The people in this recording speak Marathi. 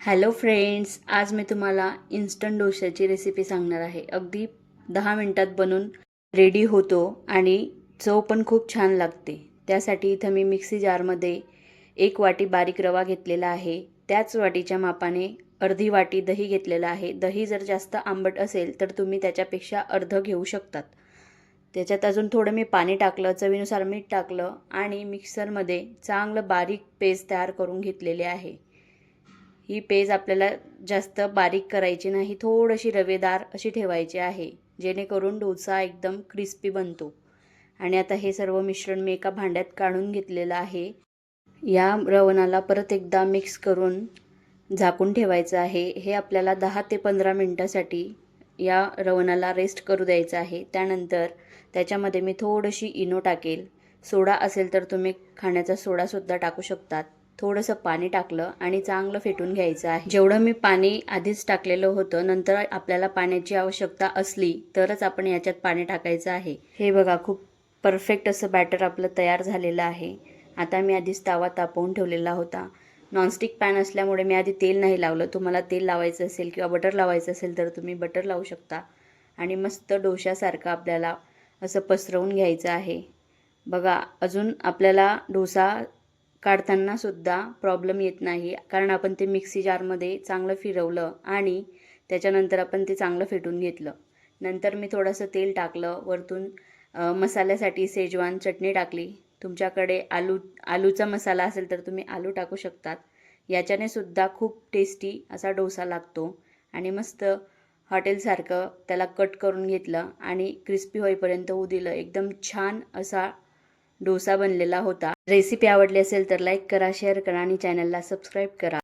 हॅलो फ्रेंड्स, आज मी तुम्हाला इन्स्टंट डोशाची रेसिपी सांगणार आहे। अगदी 10 मिनिटात बनून रेडी होतो आणि चव पण खूप छान लागते। त्यासाठी इथं मी मिक्सी जारमध्ये 1 वाटी बारीक रवा घेतलेला आहे। त्याच वाटीच्या मापाने अर्धी वाटी दही घेतलेला आहे। दही जर जास्त आंबट असेल तर तुम्ही त्याच्यापेक्षा अर्ध घेऊ शकतात। त्याच्यात अजून थोडं मी पाणी टाकलं, चवीनुसार मीठ टाकलं आणि मिक्सरमध्ये चांगलं बारीक पेस्ट तयार करून घेतलेली आहे। ही पेज आपल्याला जास्त बारीक करायची नाही, थोडीशी रवेदार अशी ठेवायची आहे, जेणेकरून डोसा एकदम क्रिस्पी बनतो। आणि आता हे सर्व मिश्रण मी एका भांड्यात काढून घेतलेलं आहे। या रवणाला परत एकदा मिक्स करून झाकून ठेवायचं आहे। हे आपल्याला 10 ते 15 मिनिटासाठी या रवणाला रेस्ट करू द्यायचं आहे। त्यानंतर त्याच्यामध्ये मी थोडीशी इनो टाकेल। सोडा असेल तर तुम्ही खाण्याचा सोडासुद्धा टाकू शकतात। थोडंसं पाणी टाकलं आणि चांगलं फेटून घ्यायचं आहे। जेवढं मी पाणी आधीच टाकलेलं होतं, नंतर आपल्याला पाण्याची आवश्यकता असली तरच आपण याच्यात पाणी टाकायचं आहे। हे बघा, खूप परफेक्ट असं बॅटर आपलं तयार झालेलं आहे। आता मी आधीच तवा तापवून ठेवलेला होता। नॉनस्टिक पॅन असल्यामुळे मी आधी तेल नाही लावलं। तुम्हाला तेल लावायचं असेल किंवा बटर लावायचं असेल तर तुम्ही बटर लावू शकता। आणि मस्त डोशासारखं आपल्याला असं पसरवून घ्यायचं आहे। बघा, अजून आपल्याला डोसा काढताना सुद्धा प्रॉब्लेम येत नाही, कारण आपण ते मिक्सी जारमध्ये चांगलं फिरवलं आणि त्याच्यानंतर आपण ते चांगलं फेटून घेतलं। नंतर मी थोडंसं तेल टाकलं, वरतून मसाल्यासाठी शेजवान चटणी टाकली। तुमच्याकडे आलूचा मसाला असेल तर तुम्ही आलू टाकू शकतात। याच्याने सुद्धा खूप टेस्टी असा डोसा लागतो। आणि मस्त हॉटेलसारखं त्याला कट करून घेतलं आणि क्रिस्पी होईपर्यंत होऊ दिलं। एकदम छान असा डोसा बनलेला होता। रेसिपी आवडली असेल तर लाईक करा, शेअर करा आणि चॅनलला सबस्क्राईब करा।